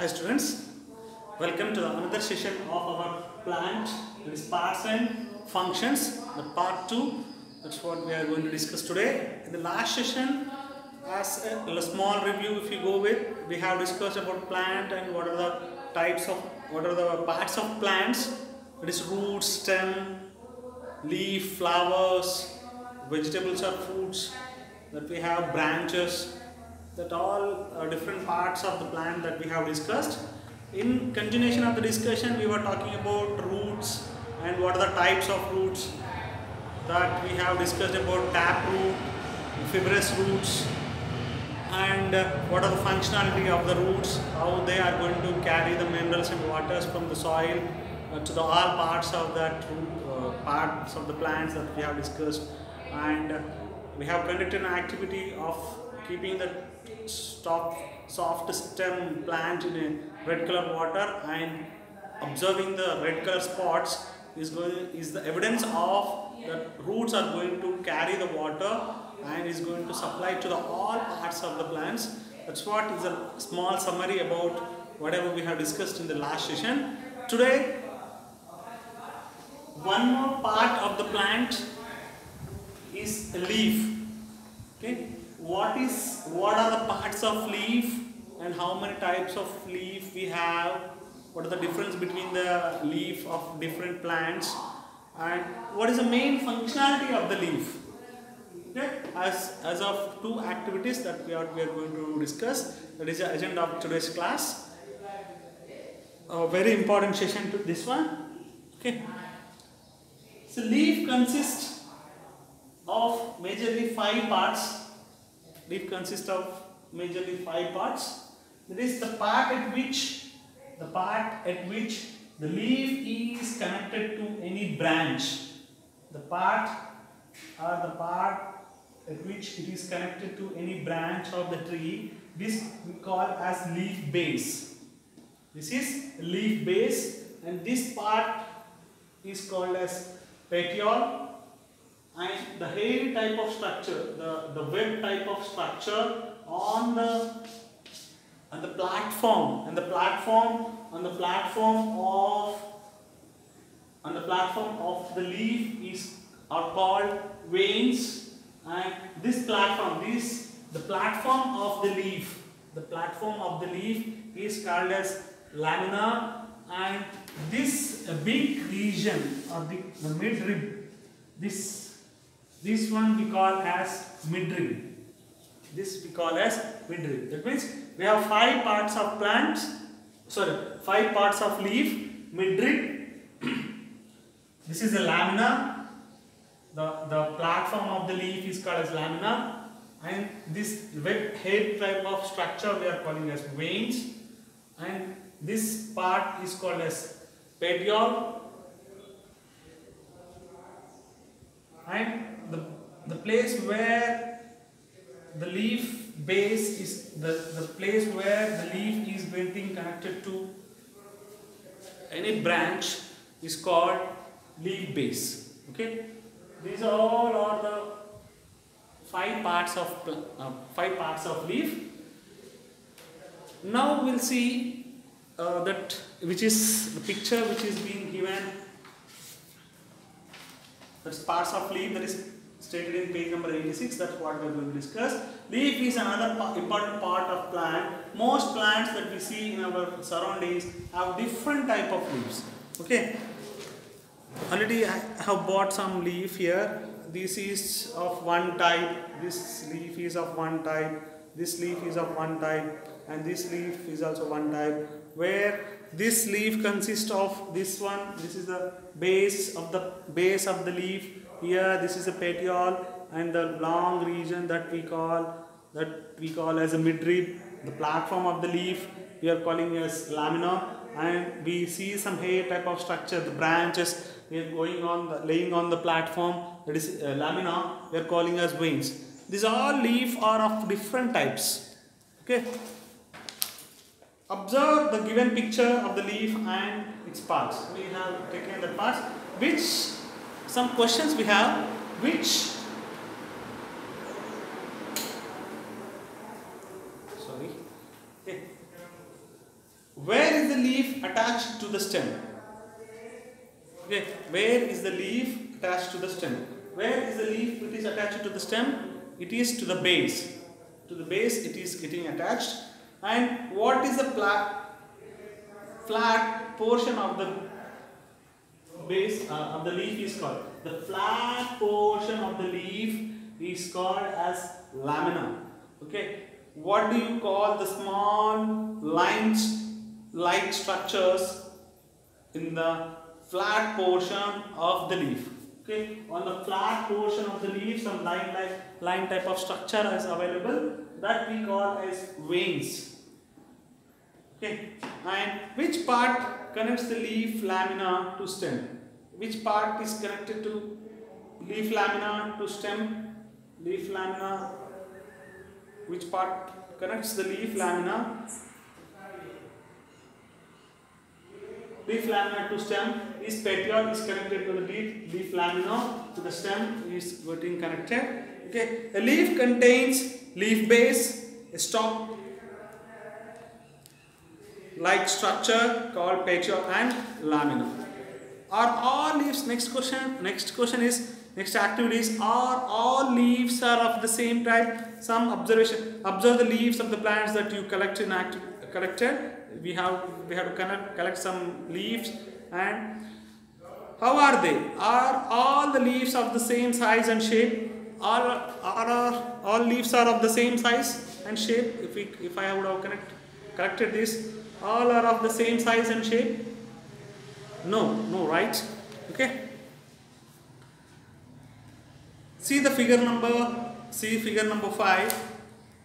Hi students, welcome to another session of our plant, that is parts and functions, the part 2. That's what we are going to discuss today. In the last session, as a small review if you go with, we have discussed about plant and what are the parts of plants, that is roots, stem, leaf, flowers, vegetables or fruits, that we have branches, that all are different parts of the plant that we have discussed. In continuation of the discussion, we were talking about roots and what are the types of roots that we have discussed about tap root, fibrous roots, and what are the functionality of the roots, how they are going to carry the minerals and waters from the soil to the all parts of that root, parts of the plants that we have discussed. And we have conducted an activity of keeping the soft stem plant in a red color water and observing the red color spots is the evidence of that roots are going to carry the water and is going to supply to the all parts of the plants. That's what is a small summary about whatever we have discussed in the last session. Today, one more part of the plant is a leaf. Okay, what are the parts of leaf and how many types of leaf we have? What are the difference between the leaf of different plants, and what is the main functionality of the leaf? Okay, as of two activities that we are going to discuss, that is the agenda of today's class. A very important session to this one. Okay, so leaf consists of majorly 5 parts. Leaf consists of majorly 5 parts. That is the part at which the leaf is connected to any branch. The part at which it is connected to any branch of the tree, this we call as leaf base. This is leaf base, and this part is called as petiole. And the hairy type of structure, the web type of structure on the platform of the leaf are called veins. And the platform of the leaf is called as lamina, and this big region or the midrib, this one we call as midrib. That means we have 5 parts of plants. 5 parts of leaf. Midrib. This is the lamina. The platform of the leaf is called as lamina, and this web head type of structure we are calling as veins, and this part is called as petiole. And the place where the leaf base is the place where the leaf is getting connected to any branch is called leaf base. Okay, these all are the 5 parts of leaf. Now we'll see that which is the picture which is being given. That's parts of leaf, that is stated in page number 86. That's what we are going to discuss. Leaf is another important part of plant. Most plants that we see in our surroundings have different type of leaves. Okay. Already I have bought some leaf here. This is of one type. This leaf is of one type. This leaf is of one type, and this leaf is also one type. Where this leaf consists of this one. This is the base of the leaf. Here this is a petiole, and the long region that we call as a midrib. The platform of the leaf we are calling as lamina, and we see some hair type of structure. The branches we are laying on the platform, that is lamina, we are calling as veins. These all leaf are of different types. Okay. Observe the given picture of the leaf and its parts. We have taken the parts. Some questions we have. attached to the stem? Okay, where is the leaf attached to the stem? Where is the leaf which is attached to the stem? It is to the base. To the base it is getting attached. And what is the flat portion of the base of the leaf is called? The flat portion of the leaf is called as lamina. Okay. What do you call the small lines, light structures in the flat portion of the leaf? Okay. On the flat portion of the leaf, some line type of structure is available that we call as veins. Okay. And which part connects the leaf lamina to stem? Which part is connected to leaf lamina to stem? Leaf lamina. Which part connects the leaf lamina? Leaf lamina to stem is petiole is connected to the leaf lamina to the stem is getting connected. Okay, a leaf contains leaf base, a stalk like structure called petiole and lamina. Are all leaves? Next question is. Next activities, are all leaves are of the same type? Some observation. Observe the leaves of the plants that you collected. We have to collect some leaves, and how are they? Are all the leaves of the same size and shape? All leaves are of the same size and shape? If I would have collected this, all are of the same size and shape? No, right? Okay. See figure number 5,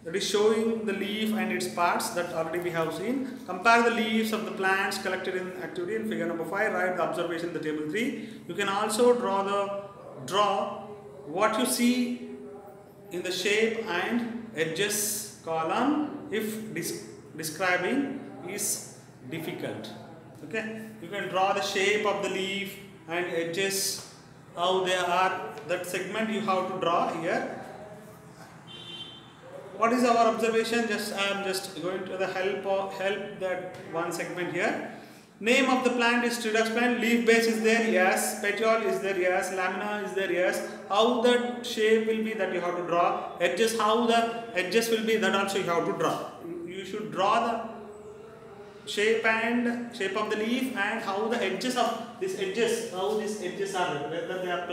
that is showing the leaf and its parts that already we have seen. Compare the leaves of the plants collected in activity in figure number 5. Write the observation in the table 3. You can also draw what you see in the shape and edges column if describing is difficult. Okay, you can draw the shape of the leaf and edges, how they are. That segment you have to draw here. What is our observation? I am just going to the help that one segment here. Name of the plant is Styrax plant. Leaf base is there, yes. Petiole is there, yes. Lamina is there, yes. How the shape will be, that you have to draw. Edges, how the edges will be, that also you have to draw. You should draw the shape of the leaf and how the edges of these edges, how these edges are, whether they are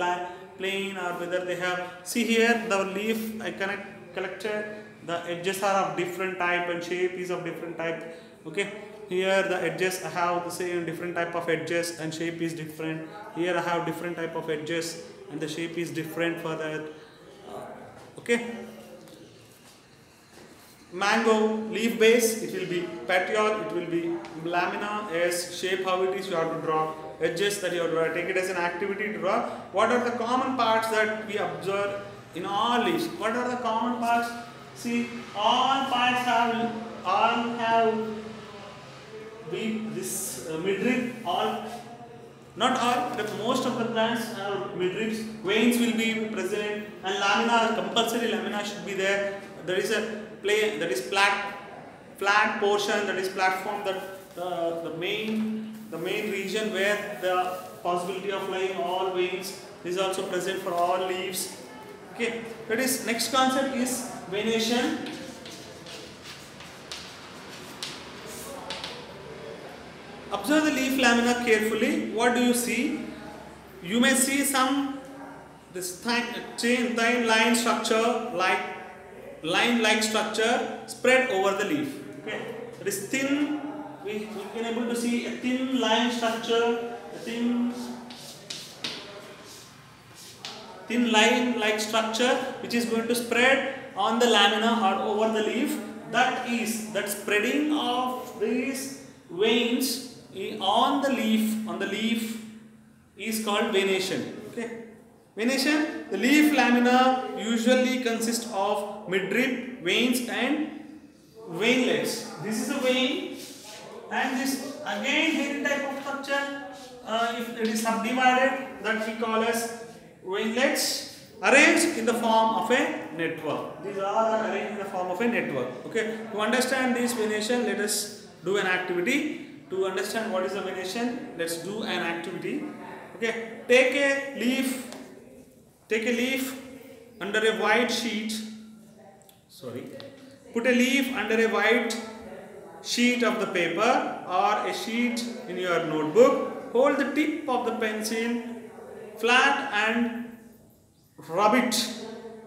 plain or whether they have. See here the leaf I collected, the edges are of different type and shape is of different type. Okay, here the edges I have the same different type of edges and shape is different. Here I have different type of edges and the shape is different for that. Okay, mango leaf base, it will be petiole, it will be lamina. As shape how it is you have to draw. Edges that you have to draw. Take it as an activity to draw. What are the common parts that we observe in all leaves? What are the common parts? See, all parts have this midrib. All, not all, but most of the plants have midribs. Veins will be present, and lamina, compulsory lamina should be there. There is a flat portion, that is platform, that the main region where the possibility of lying all veins is also present for all leaves. Okay, that is next concept is venation. Observe the leaf lamina carefully. What do you see? You may see some this thin line structure, like line-like structure spread over the leaf. Okay, it is thin. We can able to see a thin line structure, a thin line-like structure which is going to spread on the lamina or over the leaf. That spreading of these veins on the leaf is called venation. Okay, venation. The leaf lamina usually consists of midrib, veins and veinlets. This is a vein, and this again hidden type of structure. If it is subdivided, that we call as veinlets, arranged in the form of a network. These are arranged in the form of a network. Okay, to understand this venation, let us do an activity. To understand what is a venation, let's do an activity. Okay, take a leaf under a white sheet. Sorry, put a leaf under a white sheet of the paper or a sheet in your notebook. Hold the tip of the pencil flat and rub it.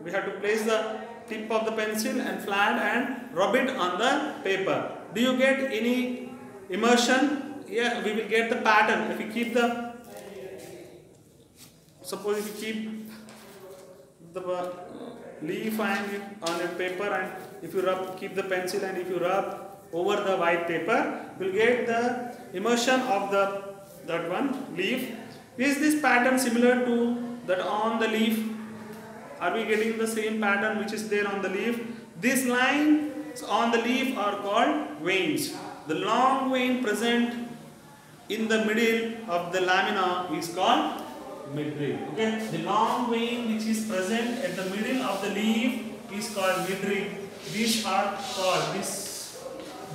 We have to place the tip of the pencil and flat and rub it on the paper. Do you get any immersion? Yeah, we will get the pattern. If you keep the, suppose if you keep the leaf and on a paper, and if you keep the pencil and if you rub over the white paper, you will get the immersion of that one leaf. Is this pattern similar to that on the leaf? Are we getting the same pattern which is there on the leaf? These lines on the leaf are called veins. The long vein present in the middle of the lamina is called midrib. Okay, the long vein which is present at the middle of the leaf is called midrib. These are called, this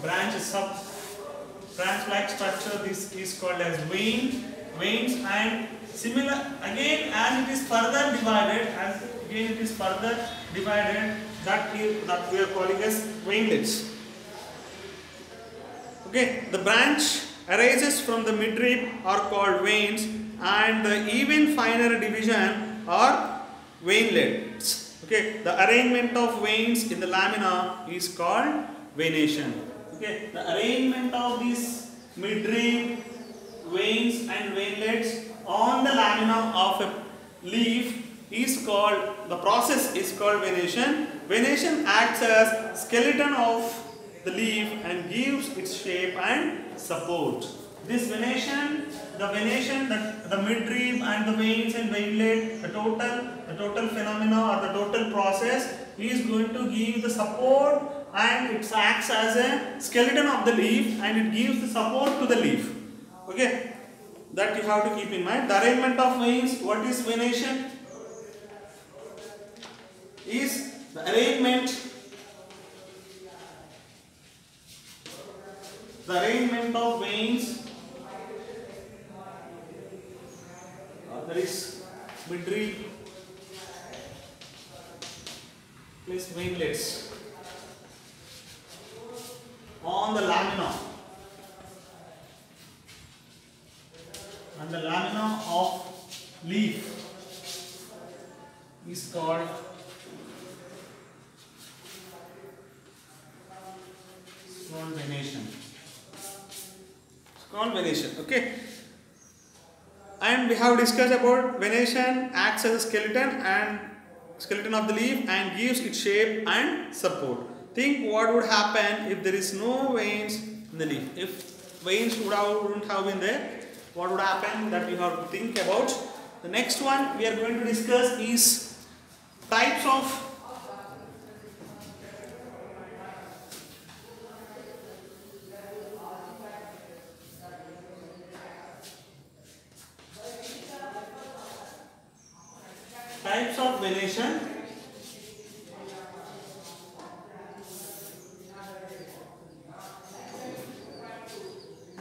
branch-like structure, this is called as veins, and similar again as it is further divided, that we are calling as veinlets. Okay, the branch arises from the midrib are called veins, and the even finer division are veinlets. Okay, the arrangement of veins in the lamina is called venation. Okay, the arrangement of these midrib, veins and veinlets on the lamina of a leaf is called, the process is called venation. Venation acts as skeleton of the leaf and gives its shape and support. This venation, the midrib and the veins and veinlet, the total phenomena or the total process is going to give the support, and it acts as a skeleton of the leaf and it gives the support to the leaf. Okay, that you have to keep in mind. The arrangement of veins, what is venation? Is the arrangement of veins, there is midrib plus veinlets on the lamina, and the lamina of leaf is called venation. It's called venation. Okay, and we have discussed about venation acts as a skeleton of the leaf and gives it shape and support. Think what would happen if there is no veins in the leaf. If veins wouldn't have been there, what would happen? That you have to think about. The next one we are going to discuss is types of venation.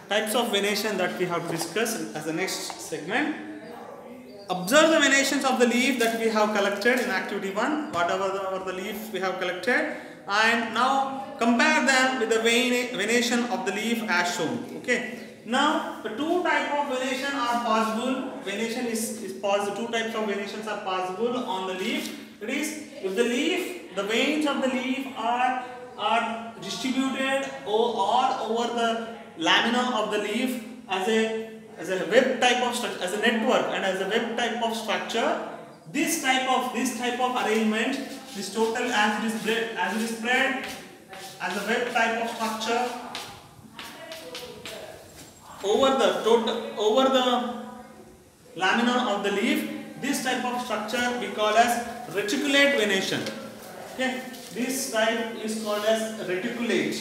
Types of venation that we have to discuss as the next segment. Observe the venations of the leaf that we have collected in activity 1, whatever the leaf we have collected, and now compare them with the venation of the leaf as shown. Okay. Now the two types of venation are possible. Venation is possible. Two types of venations are possible on the leaf. It is if the veins of the leaf are distributed or over the lamina of the leaf as a web type of structure, as a network and as a web type of structure. This type of arrangement, this total as it is spread as a web type of structure over the lamina of the leaf, this type of structure we call as reticulate venation. Okay, this type is called as reticulate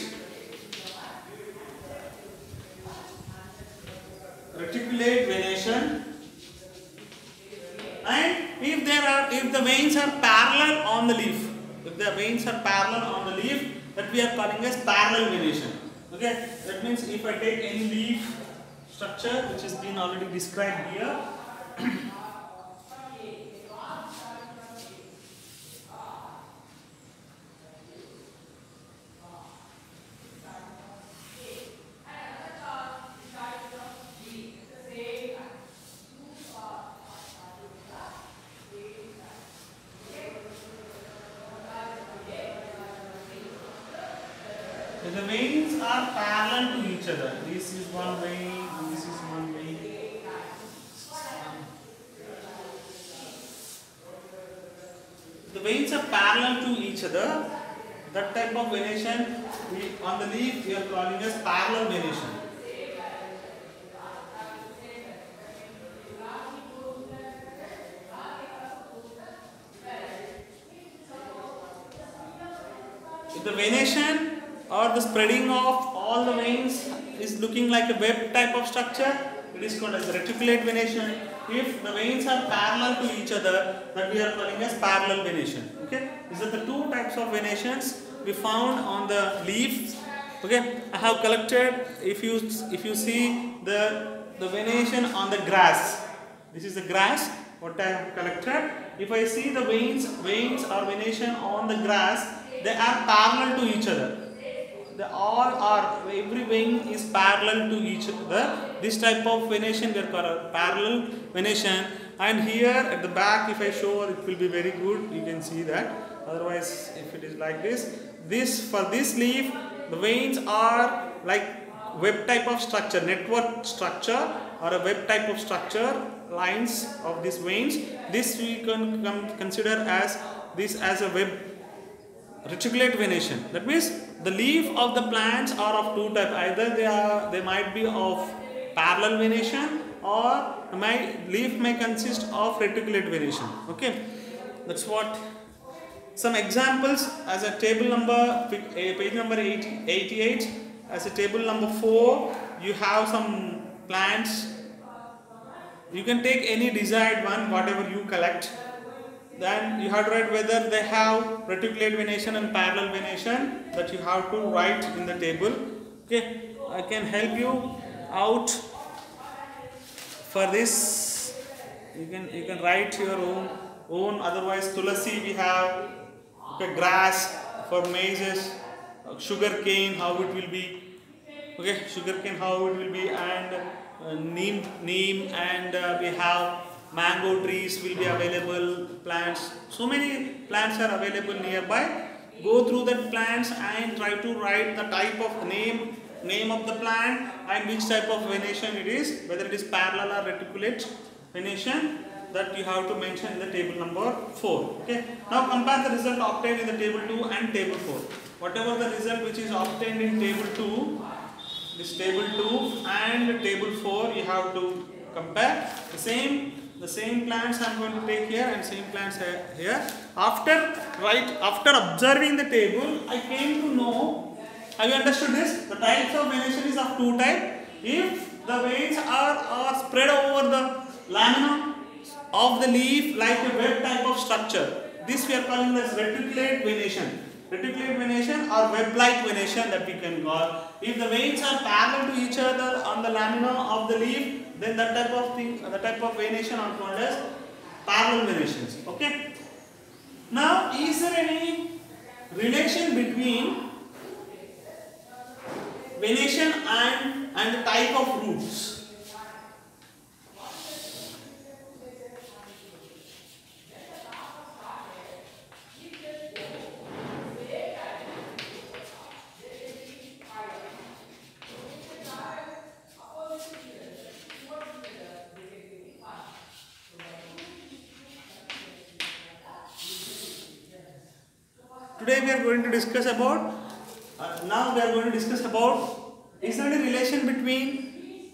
venation. And if the veins are parallel on the leaf, that we are calling as parallel venation. Okay, that means if I take any leaf structure which has been already described here, the veins are parallel to each other. This is one vein, and this is one vein. The veins are parallel to each other. That type of venation on the leaf we are calling as parallel venation. If the venation or the spreading of all the veins is looking like a web type of structure, it is called as reticulate venation. If the veins are parallel to each other, that we are calling as parallel venation. Okay, these are the two types of venations we found on the leaves. Okay, I have collected. If you see the venation on the grass, this is the grass. What I have collected. If I see the veins or venation on the grass, they are parallel to each other. Every vein is parallel to each other. This type of venation we are called parallel venation. And here at the back, if I show, it will be very good. You can see that. Otherwise, if it is like this, for this leaf, the veins are like web type of structure, network structure, or a web type of structure. Lines of these veins. This we can consider as a web reticulate venation. That means the leaf of the plants are of two types. Either they might be of parallel venation, or leaf may consist of reticulate venation. Okay, that's what. Some examples as a table number, page number 88, as a table number 4, you have some plants. You can take any desired one, whatever you collect. Then you have to write whether they have reticulate venation and parallel venation. That you have to write in the table. Okay, I can help you out for this. You can write your own. Otherwise, tulasi we have. Okay, grass for maize, sugar cane how it will be. Okay, sugar cane how it will be, and neem, and we have mango trees will be available, plants. So many plants are available nearby. Go through the plants and try to write the type of name of the plant and which type of venation it is, whether it is parallel or reticulate venation. That you have to mention in the table number 4. Okay. Now compare the result obtained in the table 2 and table 4. Whatever the result which is obtained in table 2, this table 2 and table 4, you have to compare the same plants I am going to take here and same plants here. After observing the table, I came to know. Have you understood this? The types of venation is of two types. If the veins are spread over the lamina of the leaf like a web type of structure, this we are calling as reticulate venation. Reticulate venation or web-like venation that we can call. If the veins are parallel to each other on the lamina of the leaf, then that type of thing, the type of venation are called as parallel venations. Okay. Now, is there any relation between venation and the type of roots? Today we are going to discuss about, is there any relation between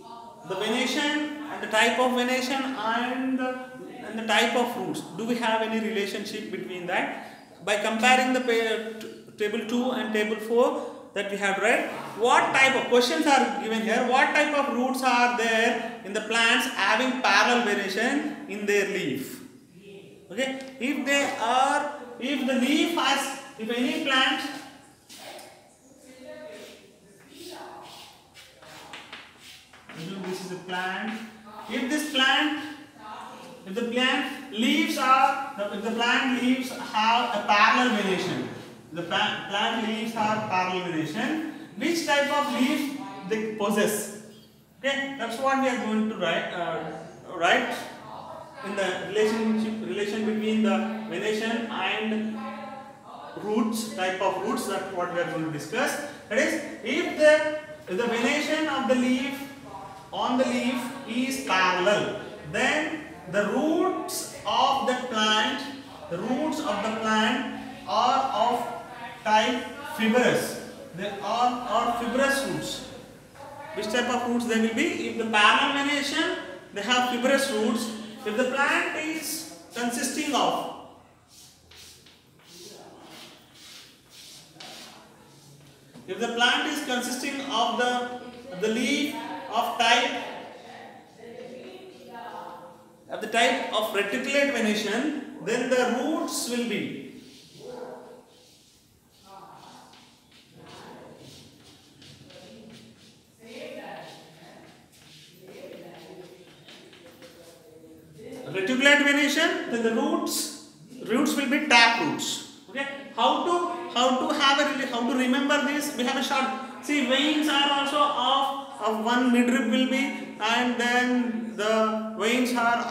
the venation and the type of venation and the type of roots? Do we have any relationship between that? By comparing the table 2 and table 4 that we have read, what type of questions are given here? What type of roots are there in the plants having parallel venation in their leaf? Okay, if any plant this is a plant. If this plant, if the plant leaves have a parallel venation, the plant leaves have parallel venation, which type of leaf they possess? Okay, that's what we are going to write in the relation between the venation and roots, type of roots. That's what we are going to discuss. That is, if the venation of the leaf on the leaf is parallel, then the roots of the plant are of type fibrous. They are fibrous roots. Which type of roots they will be? If the parallel venation, they have fibrous roots. If the plant is consisting of the leaf of the type of reticulate venation, then the roots will be reticulate venation, then the roots will be tap roots. Okay, how to remember this? We have a short. See, veins are also of one midrib will be, and then the veins are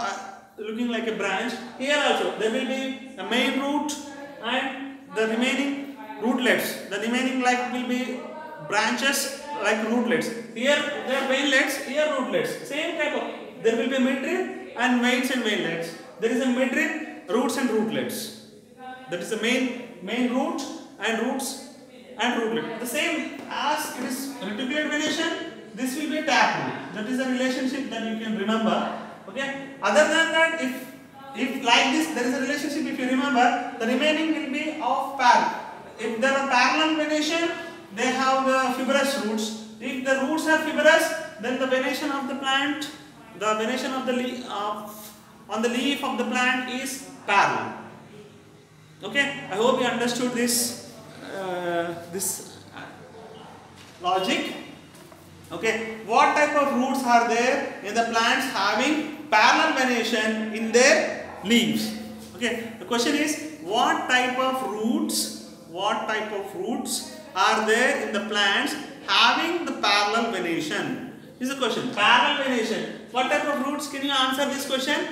looking like a branch. Here also there will be a main root and the remaining rootlets. The remaining will be branches like rootlets. Here they are veinlets, here rootlets. Same type of. There will be midrib and veins and veinlets. There is a midrib, roots and rootlets. That is the main root and roots and rootlet. The same as it is reticulate venation, this will be a tap root. That is the relationship that you can remember. Okay. Other than that, if like this, there is a relationship. If you remember, the remaining will be of parallel. If there are parallel venation, they have the fibrous roots. If the roots are fibrous, then the venation of the plant, the venation of the leaf on the leaf of the plant is parallel. Okay, I hope you understood this logic. Okay, what type of roots are there in the plants having parallel venation in their leaves? Okay, the question is, what type of roots are there in the plants having the parallel venation? This is the question. Parallel venation. What type of roots? Can you answer this question?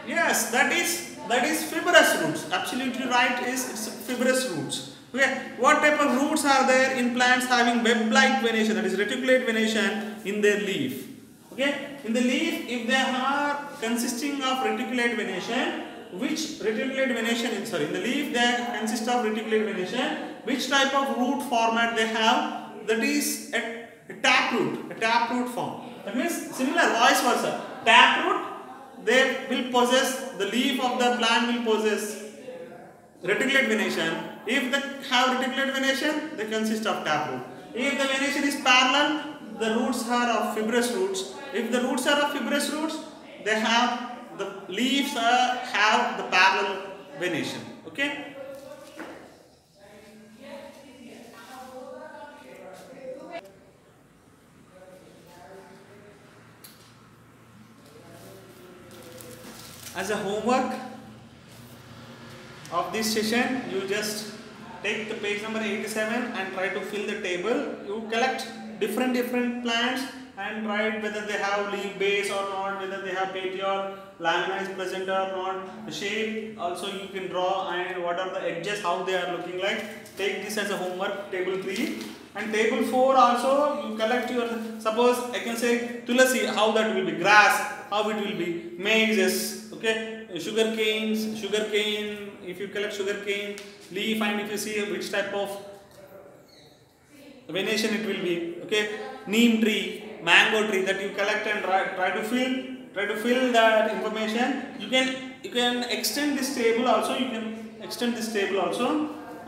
Yes, that is fibrous roots. Absolutely right. It's fibrous roots. Okay. What type of roots are there in plants having web-like venation, that is reticulate venation in their leaf? Okay. In the leaf, if they are consisting of reticulate venation, which reticulate venation in the leaf they consist of reticulate venation, which type of root format they have? That is a tap root form. That means similar, vice versa. Tap root, they will possess, the leaf of the plant will possess reticulate venation. If they have reticulate venation, they consist of tap root. If the venation is parallel, the roots are of fibrous roots. If the roots are of fibrous roots, they have the leaves have the parallel venation. Okay. As a homework of this session, you just take the page number 87 and try to fill the table. You collect different plants and write whether they have leaf base or not, whether they have petiole, lamina is present or not, the shape also you can draw, and what are the edges, how they are looking like. Take this as a homework, table 3. And table 4 also, you collect your, suppose I can say tulasi, how that will be, grass, how it will be, maize, okay, sugar cane, if you collect sugar cane leaf, and if you see which type of venation it will be, okay, neem tree, mango tree, that you collect and try to fill that information. You can extend this table also,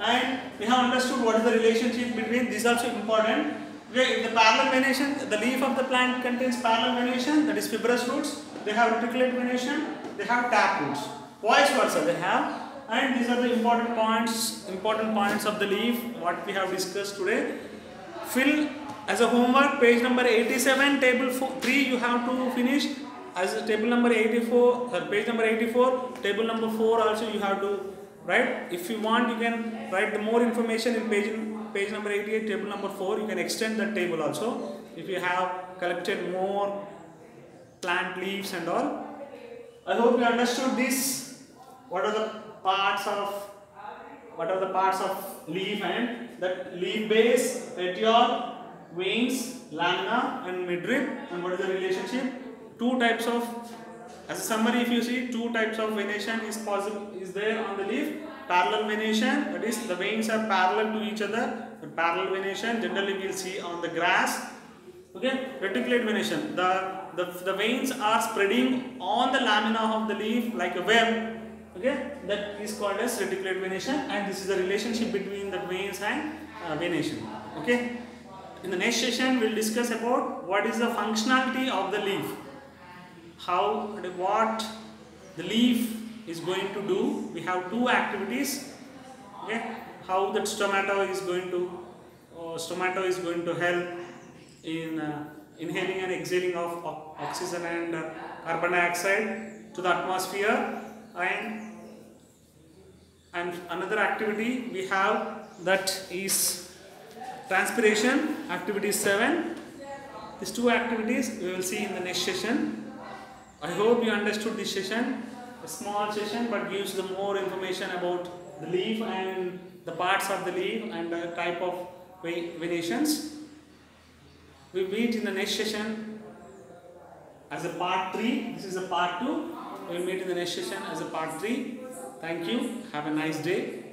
and we have understood what is the relationship between, this is also important. Okay, if the parallel venation, the leaf of the plant contains parallel venation, that is fibrous roots, they have reticulate venation, they have tap roots, vice versa they have. And these are the important points of the leaf what we have discussed today. Fill As a homework, page number 87, table 3 you have to finish. As a table number 84, page number 84, table number 4 also you have to write. If you want, you can write the more information in page number 88, table number 4. You can extend that table also if you have collected more plant leaves and all. I hope you understood this. What are the parts of leaf and that leaf base, petiole, veins, lamina and midrib, and what is the relationship? Two types of, as a summary, if you see, two types of venation is there on the leaf. Parallel venation, that is the veins are parallel to each other. The parallel venation generally we will see on the grass. Okay, reticulate venation. The veins are spreading on the lamina of the leaf like a web. Okay, that is called as reticulate venation, and this is the relationship between the veins and venation. Okay, in the next session we will discuss about what is the functionality of the leaf, what the leaf is going to do. We have two activities. Okay, how that stomata is going to help in inhaling and exhaling of oxygen and carbon dioxide to the atmosphere, and another activity we have, that is transpiration, activity 7. These two activities we will see in the next session. I hope you understood this session. A small session but gives the more information about the leaf and the parts of the leaf and the type of venations. We meet in the next session as a part 3. This is a part 2. We will meet in the next session as a part 3. Thank you. Have a nice day.